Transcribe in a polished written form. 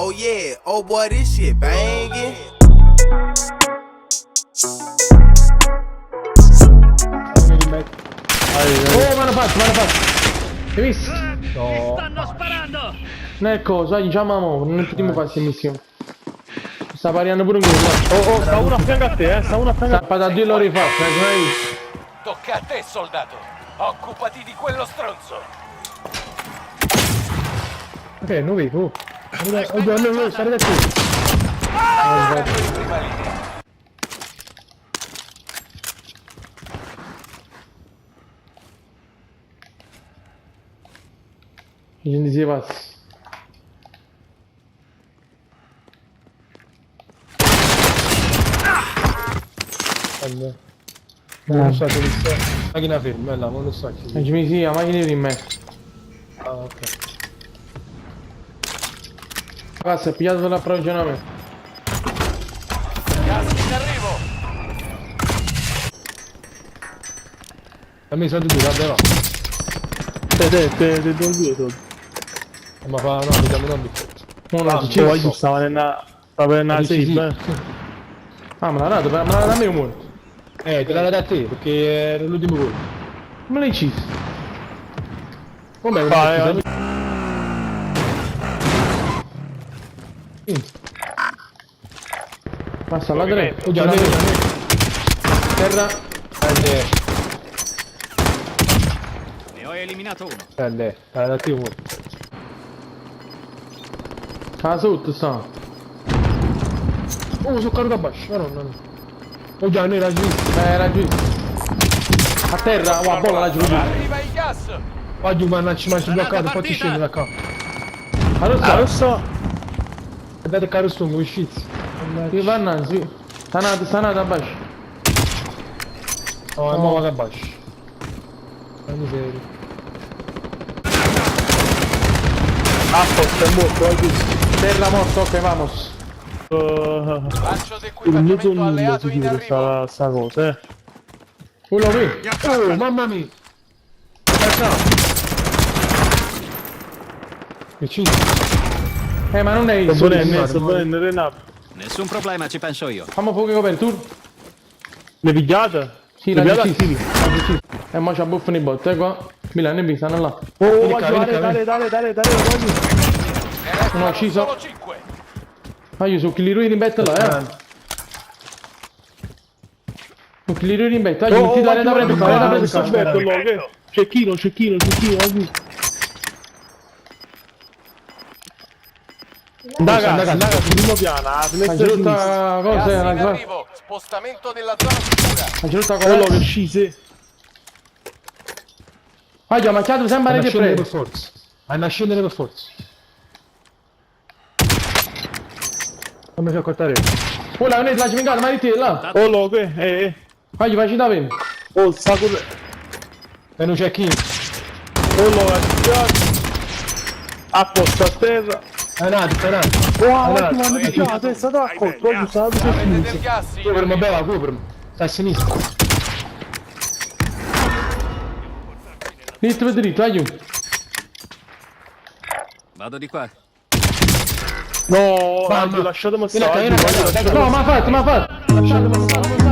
Oh yeah, oh boy, this shit banging. Oh, mi hanno fatto. Hai visto? No. Stanno sparando! Ecco, sai, diciamo, non potremmo fare questa missione. Sta pariando pure un gol. Oh, sta uno a fianco a te, sta uno a fianco a te. Sta da Dio l'ho rifatto, non hai visto? Tocca a te, soldato. Occupati di quello stronzo. Ok, non vedo. Oh, no, stare da te. Entrando in prima linea. I gente si passi. Allora. Non so che sta. Macchina ferma, è là, non lo so chi. Non ci mi sia, macchine di me. Ah, ok. Passa, è pigliato l'approvvigionamento. Gas in arrivo. Dammi i soldi tu, davvero. Te do due soldi. Ma fa, no, vediamo non Uno ci Oggi stava nella safe. Ah, me l'ha dato, me l'ha dato a me un muore. te l'ha dato a te, perché era l'ultimo gol. Me l'hai ucciso. Come Vai, Passa alla 3. Oh, già, Terra. Ne ho eliminato uno. Prende, te l'ha dato a te uno. Ah, sotto sta. Oh, sono caduto a bascio, no. Oh, già, ne era giù. Era giù. A terra, oh, a bolla la giù. Arriva il gas. Qua giù, ma ci mangi bloccato, poi ti scendi da qua. Allora sta. Guardate il carro stongo, uscite. Sì, vanno, sì. Sanata a bascio. No, è nuova da bascio. La miseria. Apposta, è morto, oggi. Terra morto, ok, vamos. Lancio Il mezzo d'equipaggiamento nulla alleato si in chiude arrivo. sta cosa, eh. Quello qui. Oh, mamma mia! Che cinque? Ma non è il Sto sole. venendo, Renato. Nessun problema, ci penso io. Fammi fuoco copertura. Le pigliate? Sì, Le la pigliate? giustizia. E mo c'ha buffano i botte qua. Milano e B stanno là. Oh, Vieni qua, dale, oggi. Ne restano Uno ucciso. solo 5. Ma io su chi li ruini in betta là, Su chi li ruini in betta, io ti dare da prendere, Aspetta, cecchino, oggi. Andaga, primo piano, La finestra giusta cosa Gas è in la cosa. arrivo. Spostamento della zona sicura. La giusta quello che cosa. scise. Ah, io ho macchiato sempre Hai rete da scendere per preso. forza. Hai da scendere per forza. Fammi far accortare. Quella non è la cimingata, ma di là. Oh, loco, Ah, gli facci da bene. Oh, il sacco di... E non c'è chi. Oh, loco, apposta a terra. È nato. Oh, oggi mi hanno picchiato, è stato accolto, oggi stato Avete del cecchino. gas in Coprimi, arrivo. bella, coprimi. Sta a sinistra. Dritto per dritto, aiuto. Vado di qua. No, Mamma. oggi lasciatemi Vieni qua, stare. vieni qua, No, ma ha fatto. Lasciatemi stare.